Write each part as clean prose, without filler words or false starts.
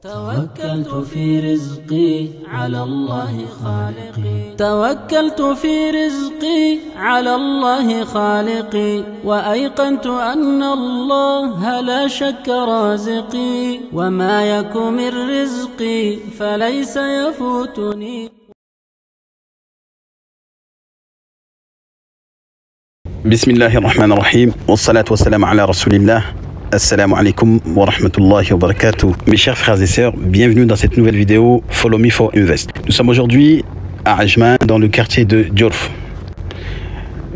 توكلت في رزقي على الله خالقي توكلت في رزقي على الله خالقي وأيقنت أن الله لا شك رازقي وما يك من رزقي فليس يفوتني. بسم الله الرحمن الرحيم والصلاة والسلام على رسول الله. Assalamu alaikum wa rahmatullahi wa barakatuh. Mes chers frères et sœurs, bienvenue dans cette nouvelle vidéo Follow Me for Invest. Nous sommes aujourd'hui à Ajman, dans le quartier de Djorf.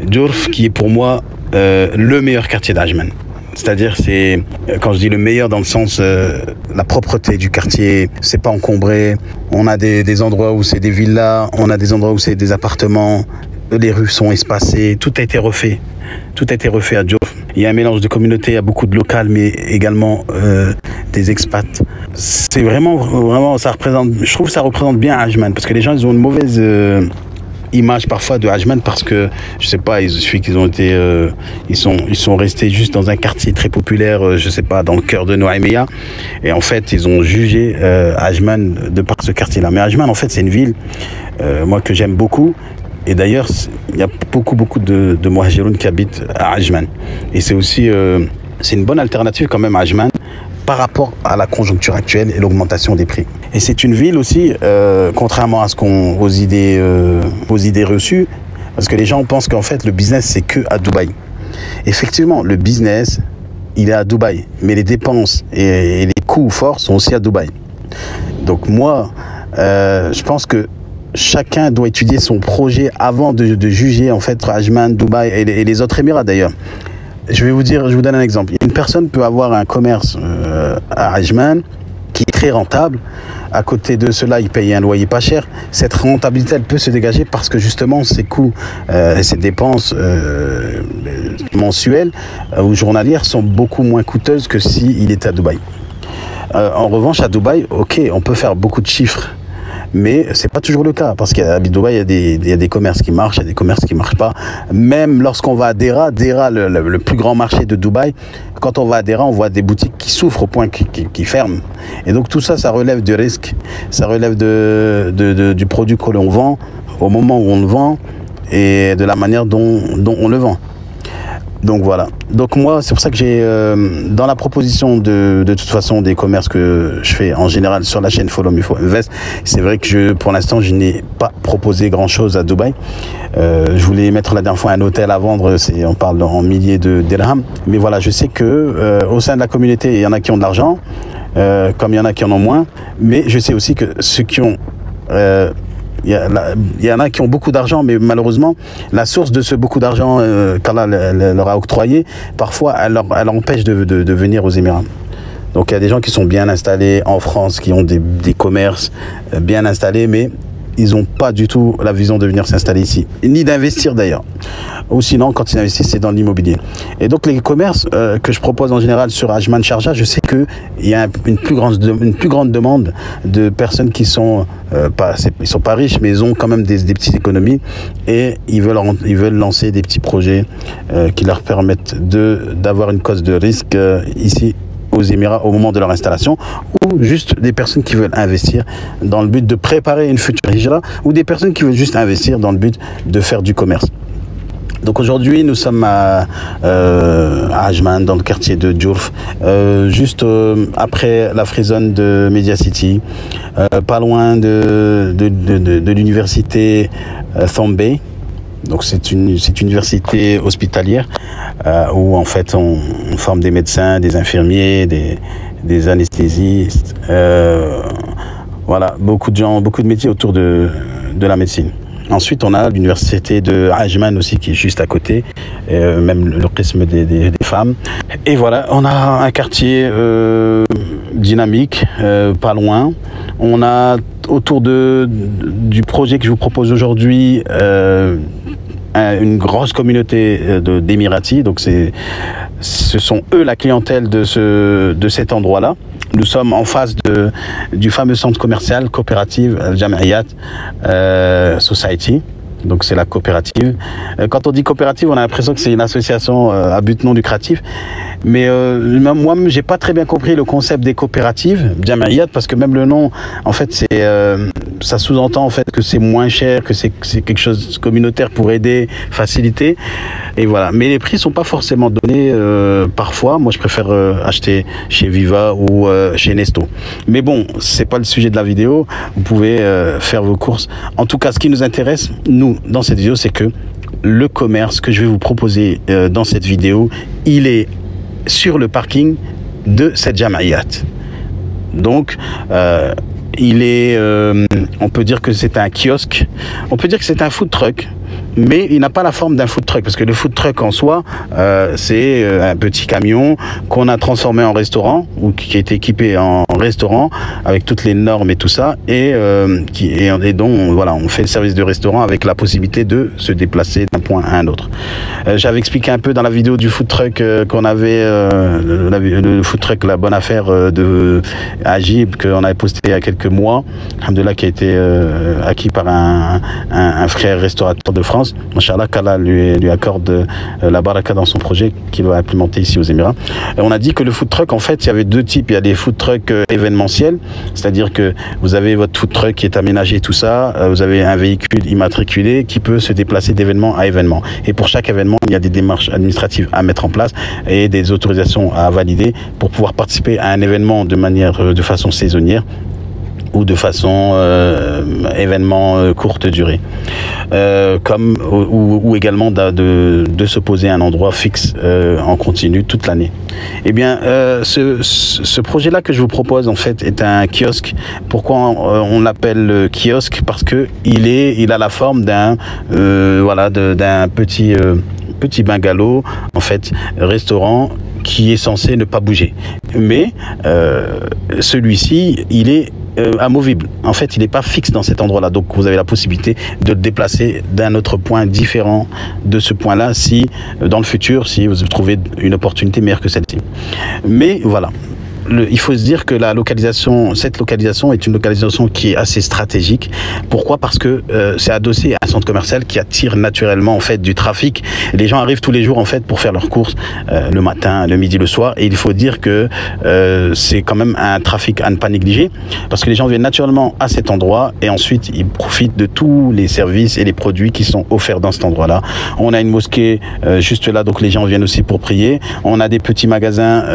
Djorf qui est pour moi le meilleur quartier d'Ajman. C'est-à-dire, c'est, quand je dis le meilleur dans le sens, la propreté du quartier, c'est pas encombré. On a des endroits où c'est des villas, on a des endroits où c'est des appartements, les rues sont espacées, tout a été refait. Tout a été refait à Djorf. Il y a un mélange de communautés, il y a beaucoup de locales, mais également des expats. C'est vraiment, ça représente, je trouve que ça représente bien Ajman, parce que les gens, ils ont une mauvaise image parfois de Ajman, parce que, je sais pas, il suffit qu'ils ont été, ils sont restés juste dans un quartier très populaire, je sais pas, dans le cœur de Noaimia, et en fait, ils ont jugé Ajman de par ce quartier-là. Mais Ajman, en fait, c'est une ville, moi, que j'aime beaucoup. Et d'ailleurs, il y a beaucoup de Muhajiroun qui habitent à Ajman. Et c'est aussi c'est une bonne alternative quand même à Ajman par rapport à la conjoncture actuelle et l'augmentation des prix. Et c'est une ville aussi, contrairement à aux idées reçues, parce que les gens pensent qu'en fait le business c'est que à Dubaï. Effectivement, le business il est à Dubaï, mais les dépenses et les coûts forts sont aussi à Dubaï. Donc moi, je pense que chacun doit étudier son projet avant de juger en fait Ajman, Dubaï et les autres Émirats d'ailleurs. Je vous donne un exemple. Une personne peut avoir un commerce à Ajman qui est très rentable. À côté de cela, il paye un loyer pas cher. Cette rentabilité, elle peut se dégager parce que justement, ses coûts et ses dépenses mensuelles ou journalières sont beaucoup moins coûteuses que s'il était à Dubaï. En revanche, à Dubaï, ok, on peut faire beaucoup de chiffres. Mais c'est pas toujours le cas, parce qu'à Dubaï, il y a des commerces qui marchent, il y a des commerces qui marchent pas. Même lorsqu'on va à Dera, le plus grand marché de Dubaï, quand on va à Dera, on voit des boutiques qui souffrent au point qu'ils ferment. Et donc tout ça, ça relève du risque, ça relève du produit que l'on vend, au moment où on le vend, et de la manière dont on le vend. Donc voilà. Donc moi, c'est pour ça que j'ai, dans la proposition de toute façon des commerces que je fais en général sur la chaîne Follow Me for Invest, c'est vrai que pour l'instant, je n'ai pas proposé grand-chose à Dubaï. Je voulais mettre la dernière fois un hôtel à vendre, on parle en milliers de dirhams. Mais voilà, je sais que au sein de la communauté, il y en a qui ont de l'argent, comme il y en a qui en ont moins. Mais je sais aussi que ceux qui ont il y en a qui ont beaucoup d'argent, mais malheureusement, la source de ce beaucoup d'argent qu'Allah leur a octroyé, parfois, elle empêche de venir aux Émirats. Donc, il y a des gens qui sont bien installés en France, qui ont des commerces bien installés, mais ils n'ont pas du tout la vision de venir s'installer ici, ni d'investir d'ailleurs. Ou sinon, quand ils investissent, c'est dans l'immobilier. Et donc, les commerces que je propose en général sur Ajman Sharjah, je sais qu'il y a une plus grande demande de personnes qui sont ils sont pas riches, mais ils ont quand même des petites économies et ils veulent lancer des petits projets qui leur permettent d'avoir une cause de risque ici aux Émirats au moment de leur installation, ou juste des personnes qui veulent investir dans le but de préparer une future hijra, ou des personnes qui veulent juste investir dans le but de faire du commerce. Donc aujourd'hui, nous sommes à Ajman, dans le quartier de Djorf, juste après la free zone de Media City, pas loin de l'université Thombay. Donc c'est une université hospitalière où en fait on forme des médecins, des infirmiers, des anesthésistes, voilà, beaucoup de métiers autour de la médecine. Ensuite, on a l'université de Ajman aussi qui est juste à côté, même le prisme des femmes. Et voilà, on a un quartier dynamique, pas loin. On a autour du projet que je vous propose aujourd'hui une grosse communauté d'Émiratis. Donc ce sont eux la clientèle de cet endroit-là. Nous sommes en face du fameux centre commercial coopérative Al Jam'iyat Society. Donc c'est la coopérative. Quand on dit coopérative, on a l'impression que c'est une association à but non lucratif. Mais moi-même, j'ai pas très bien compris le concept des coopératives, Jam'iyat, parce que même le nom, en fait, ça sous-entend en fait que c'est moins cher, que c'est quelque chose de communautaire pour aider, faciliter. Et voilà. Mais les prix sont pas forcément donnés parfois. Moi, je préfère acheter chez Viva ou chez Nesto. Mais bon, c'est pas le sujet de la vidéo. Vous pouvez faire vos courses. En tout cas, ce qui nous intéresse, nous, dans cette vidéo, c'est que le commerce que je vais vous proposer dans cette vidéo, il est sur le parking de cette Jam'iyat. Donc, il est, on peut dire que c'est un kiosque, on peut dire que c'est un food truck, mais il n'a pas la forme d'un food truck, parce que le food truck en soi, c'est un petit camion qu'on a transformé en restaurant, ou qui est équipé en restaurant, avec toutes les normes et tout ça, et dont voilà, on fait le service de restaurant avec la possibilité de se déplacer d'un point à un autre. J'avais expliqué un peu dans la vidéo du food truck qu'on avait, le food truck La Bonne Affaire de Agib, qu'on avait posté il y a quelques mois, alhamdoulilah, qui a été acquis par un frère restaurateur de France. Machallah, qu'Allah lui accorde la baraka dans son projet qu'il va implémenter ici aux Émirats. Et on a dit que le food truck, en fait, il y avait deux types. Il y a des food trucks événementiels, c'est-à-dire que vous avez votre food truck qui est aménagé, tout ça. Vous avez un véhicule immatriculé qui peut se déplacer d'événement à événement. Et pour chaque événement, il y a des démarches administratives à mettre en place et des autorisations à valider pour pouvoir participer à un événement de façon saisonnière ou de façon événement courte durée, ou également de se poser à un endroit fixe en continu toute l'année. Eh bien, ce projet-là que je vous propose, en fait, est un kiosque. Pourquoi on l'appelle kiosque? Parce que il a la forme d'un d'un petit bungalow, en fait, restaurant, qui est censé ne pas bouger. Mais celui-ci, il est amovible. En fait, il n'est pas fixe dans cet endroit-là. Donc, vous avez la possibilité de le déplacer d'un autre point différent de ce point-là, si dans le futur, si vous trouvez une opportunité meilleure que celle-ci. Mais voilà. Il faut se dire que cette localisation est une localisation qui est assez stratégique. Pourquoi? Parce que c'est adossé à un centre commercial qui attire naturellement en fait du trafic. Les gens arrivent tous les jours en fait pour faire leurs courses le matin, le midi, le soir. Et il faut dire que c'est quand même un trafic à ne pas négliger, parce que les gens viennent naturellement à cet endroit et ensuite ils profitent de tous les services et les produits qui sont offerts dans cet endroit-là. On a une mosquée juste là, donc les gens viennent aussi pour prier. On a des petits magasins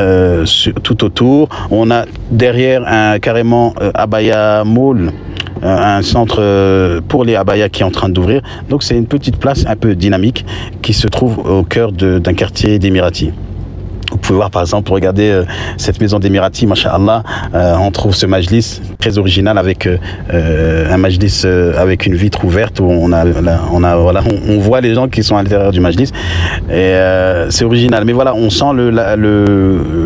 tout autour. On a derrière carrément Abaya Mall, un centre pour les abayas qui est en train d'ouvrir. Donc c'est une petite place un peu dynamique qui se trouve au cœur d'un quartier d'Émiratis. Vous pouvez voir par exemple, regardez cette maison d'Émiratis, masha'Allah, on trouve ce majlis très original avec un majlis avec une vitre ouverte où on voit les gens qui sont à l'intérieur du majlis et c'est original. Mais voilà, on sent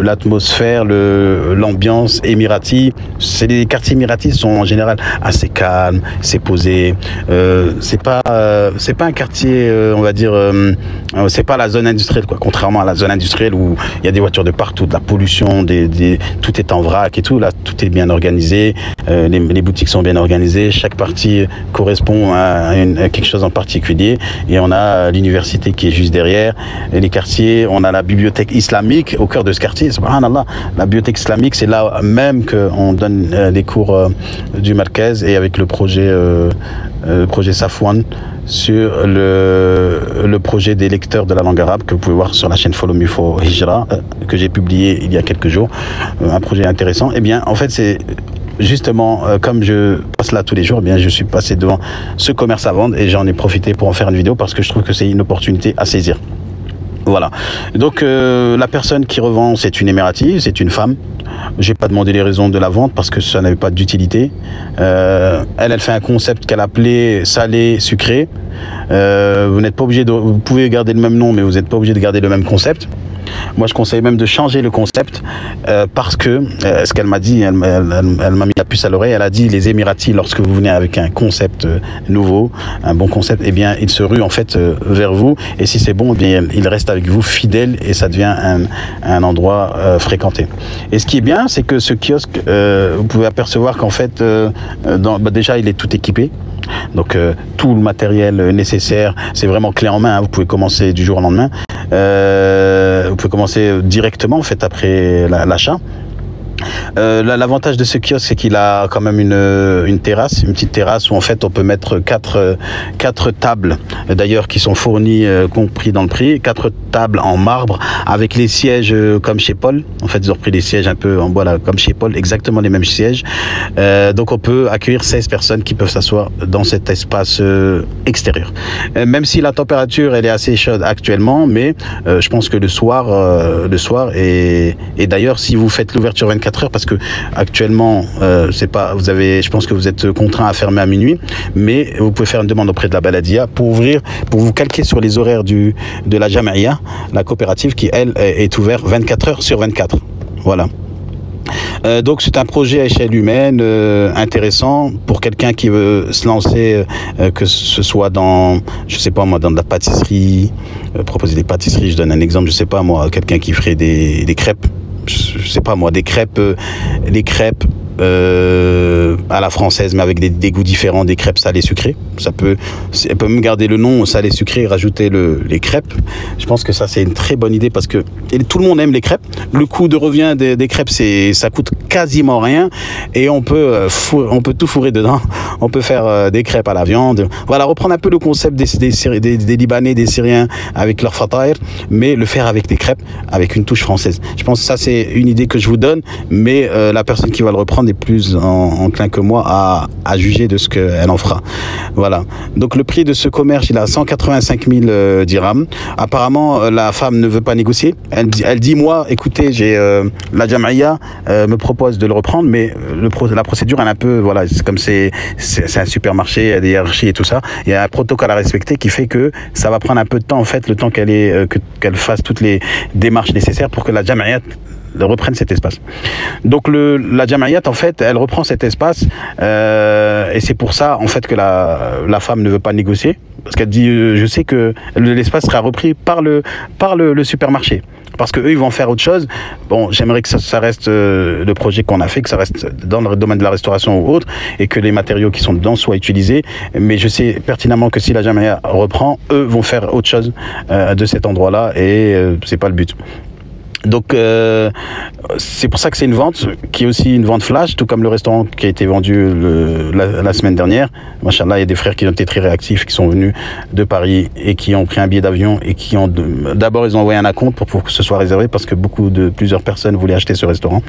l'atmosphère, l'ambiance émirati. Les quartiers émiratis sont en général assez calmes, c'est posé. C'est pas un quartier, on va dire, c'est pas la zone industrielle, quoi. Contrairement à la zone industrielle où il y a des voitures de partout, de la pollution, tout est en vrac et tout. Là, tout est bien organisé. Les boutiques sont bien organisées. Chaque partie correspond à quelque chose en particulier. Et on a l'université qui est juste derrière. Et les quartiers, on a la bibliothèque islamique au cœur de ce quartier. Subhanallah, la bibliothèque islamique, c'est là même qu'on donne les cours du Markaz, et avec le projet Safwan, sur le projet des lecteurs de la langue arabe que vous pouvez voir sur la chaîne Follow Me for Hijra, que j'ai publié il y a quelques jours. Un projet intéressant. Eh bien, en fait, c'est justement, comme je passe là tous les jours, eh bien, je suis passé devant ce commerce à vendre et j'en ai profité pour en faire une vidéo parce que je trouve que c'est une opportunité à saisir. Voilà. Donc, la personne qui revend, c'est une émirati, c'est une femme. J'ai pas demandé les raisons de la vente parce que ça n'avait pas d'utilité. Elle fait un concept qu'elle appelait salé sucré. Vous n'êtes pas obligé vous pouvez garder le même nom, mais vous n'êtes pas obligé de garder le même concept. Moi, je conseille même de changer le concept parce que ce qu'elle m'a dit, elle m'a mis la puce à l'oreille. Elle a dit les Émiratis, lorsque vous venez avec un concept nouveau, un bon concept, eh bien, ils se ruent en fait vers vous. Et si c'est bon, eh bien, ils restent avec vous fidèles et ça devient un endroit fréquenté. Et ce qui est bien, c'est que ce kiosque, vous pouvez apercevoir qu'en fait, déjà, il est tout équipé. Donc tout le matériel nécessaire, c'est vraiment clé en main, hein. Vous pouvez commencer du jour au lendemain. Vous pouvez commencer directement en fait après l'achat. L'avantage de ce kiosque, c'est qu'il a quand même une terrasse, une petite terrasse où en fait on peut mettre quatre tables, d'ailleurs qui sont fournies, compris dans le prix, 4 tables en marbre avec les sièges comme chez Paul. En fait, ils ont pris des sièges un peu en bois là, comme chez Paul, exactement les mêmes sièges. Donc on peut accueillir 16 personnes qui peuvent s'asseoir dans cet espace extérieur. Même si la température elle est assez chaude actuellement, mais je pense que le soir et d'ailleurs si vous faites l'ouverture 24 heures, parce que actuellement c'est pas, je pense que vous êtes contraint à fermer à minuit, mais vous pouvez faire une demande auprès de la Baladia pour vous calquer sur les horaires de la Jamaïa, la coopérative qui elle est ouverte 24 heures sur 24. Voilà. Donc c'est un projet à échelle humaine intéressant pour quelqu'un qui veut se lancer, que ce soit dans, je sais pas moi, dans de la pâtisserie, proposer des pâtisseries. Je donne un exemple, je sais pas moi, quelqu'un qui ferait des crêpes. Je sais pas moi, des crêpes à la française, mais avec des goûts différents, des crêpes salées sucrées. Elle peut même garder le nom salé sucré et rajouter les crêpes. Je pense que ça c'est une très bonne idée parce que tout le monde aime les crêpes. Le coût de revient des crêpes, ça coûte quasiment rien et on peut tout fourrer dedans. On peut faire des crêpes à la viande. Voilà, reprendre un peu le concept des Libanais, des Syriens avec leur fataïr, mais le faire avec des crêpes, avec une touche française. Je pense que ça c'est une idée que je vous donne, mais la personne qui va le reprendre est plus enclin que moi à juger de ce qu'elle en fera. Voilà. Donc le prix de ce commerce, il a 185 000 dirhams. Apparemment, la femme ne veut pas négocier. Elle dit moi, écoutez, la Jamaïa me propose de le reprendre, mais la procédure, elle est un peu, voilà, c'est un supermarché, il y a des hiérarchies et tout ça. Il y a un protocole à respecter qui fait que ça va prendre un peu de temps, en fait, le temps qu'elle fasse toutes les démarches nécessaires pour que la Jamaïa reprenne cet espace. Donc la Jamaïat, en fait, elle reprend cet espace et c'est pour ça, en fait, que la femme ne veut pas négocier, parce qu'elle dit je sais que l'espace sera repris par le supermarché, parce que eux ils vont faire autre chose. Bon, j'aimerais que ça reste le projet qu'on a fait, que ça reste dans le domaine de la restauration ou autre, et que les matériaux qui sont dedans soient utilisés, mais je sais pertinemment que si la Jamaïa reprend, eux vont faire autre chose de cet endroit-là et c'est pas le but. Donc c'est pour ça que c'est une vente qui est aussi une vente flash, tout comme le restaurant qui a été vendu la semaine dernière. Machallah, il y a des frères qui ont été très réactifs, qui sont venus de Paris et qui ont pris un billet d'avion et qui ont d'abord ils ont envoyé un acompte pour que ce soit réservé parce que plusieurs personnes voulaient acheter ce restaurant.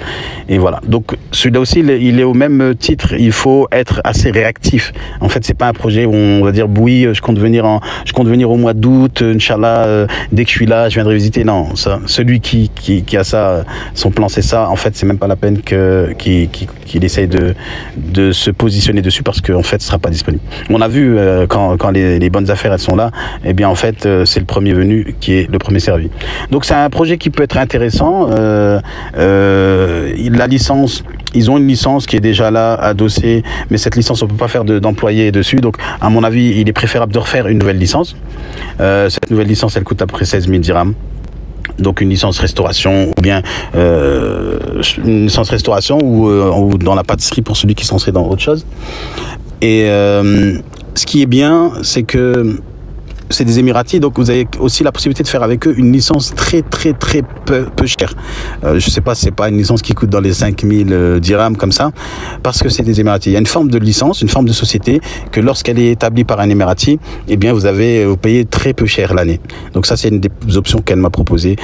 Et voilà. Donc celui-là aussi il est au même titre. Il faut être assez réactif. En fait, c'est pas un projet où on va dire oui, je compte venir au mois d'août, Inch'Allah, dès que je suis là, je viendrai visiter. Non, ça, celui qui a ça, son plan c'est ça, en fait c'est même pas la peine qu'il essaye de se positionner dessus parce qu'en fait ce sera pas disponible. On a vu quand les bonnes affaires elles sont là, et bien en fait c'est le premier venu qui est le premier servi. Donc c'est un projet qui peut être intéressant. La licence, ils ont une licence qui est déjà là adossée, mais cette licence on peut pas faire d'employés dessus, donc à mon avis il est préférable de refaire une nouvelle licence. Cette nouvelle licence elle coûte à peu près 16 000 dirhams. Donc une licence restauration ou bien une licence restauration ou dans la pâtisserie pour celui qui s'en serait dans autre chose. Et ce qui est bien, c'est que c'est des Émiratis, donc vous avez aussi la possibilité de faire avec eux une licence très très très peu chère. Je sais pas, c'est pas une licence qui coûte dans les 5000 dirhams comme ça, parce que c'est des Émiratis. Il y a une forme de licence, une forme de société que lorsqu'elle est établie par un Émirati, eh bien vous payez très peu cher l'année. Donc ça c'est une des options qu'elle m'a proposé,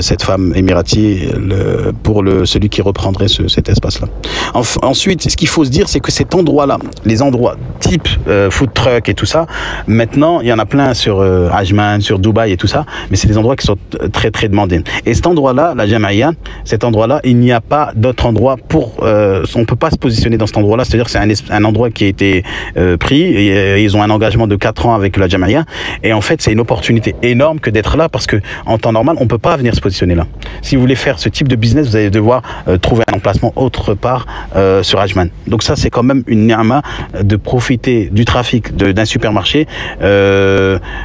cette femme Émirati, pour celui qui reprendrait cet espace-là. Ensuite, ce qu'il faut se dire, c'est que cet endroit-là, les endroits type food truck et tout ça, maintenant il y en a plein sur sur Ajman, sur Dubaï et tout ça, mais c'est des endroits qui sont très très demandés. Et cet endroit-là, la Jama'iyya, cet endroit-là, il n'y a pas d'autre endroit pour... on peut pas se positionner dans cet endroit-là, c'est-à-dire que c'est un endroit qui a été pris, et ils ont un engagement de 4 ans avec la Jama'iyya, et en fait c'est une opportunité énorme que d'être là, parce que en temps normal, on peut pas venir se positionner là. Si vous voulez faire ce type de business, vous allez devoir trouver un emplacement autre part sur Ajman. Donc ça, c'est quand même une ni'ma de profiter du trafic d'un supermarché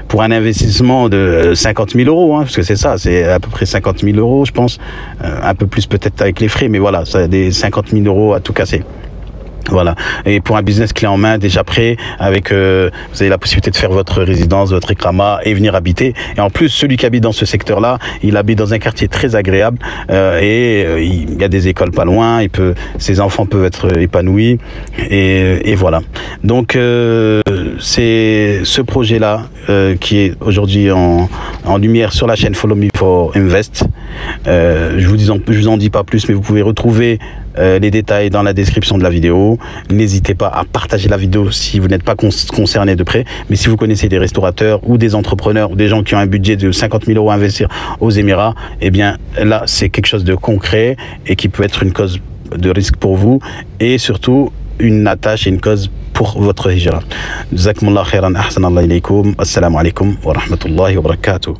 pour un investissement de 50 000 euros, hein, parce que c'est ça, c'est à peu près 50 000 euros, je pense, un peu plus peut-être avec les frais, mais voilà, ça a des 50 000 euros à tout casser. Voilà. Et pour un business clé en main, déjà prêt, avec vous avez la possibilité de faire votre résidence, votre ikrama et venir habiter. Et en plus, celui qui habite dans ce secteur-là, il habite dans un quartier très agréable il y a des écoles pas loin. Ses enfants peuvent être épanouis et voilà. Donc c'est ce projet-là qui est aujourd'hui en lumière sur la chaîne Follow Me for Invest. Je vous en dis pas plus, mais vous pouvez retrouver les détails dans la description de la vidéo. N'hésitez pas à partager la vidéo si vous n'êtes pas concerné de près, mais si vous connaissez des restaurateurs ou des entrepreneurs ou des gens qui ont un budget de 50 000 euros à investir aux Émirats, eh bien là c'est quelque chose de concret et qui peut être une cause de risque pour vous, et surtout une attache et une cause pour votre hijra. Jazakumullah khairan, ahsanallah ilaykum, assalamu alaikum wa rahmatullahi wa barakatuh.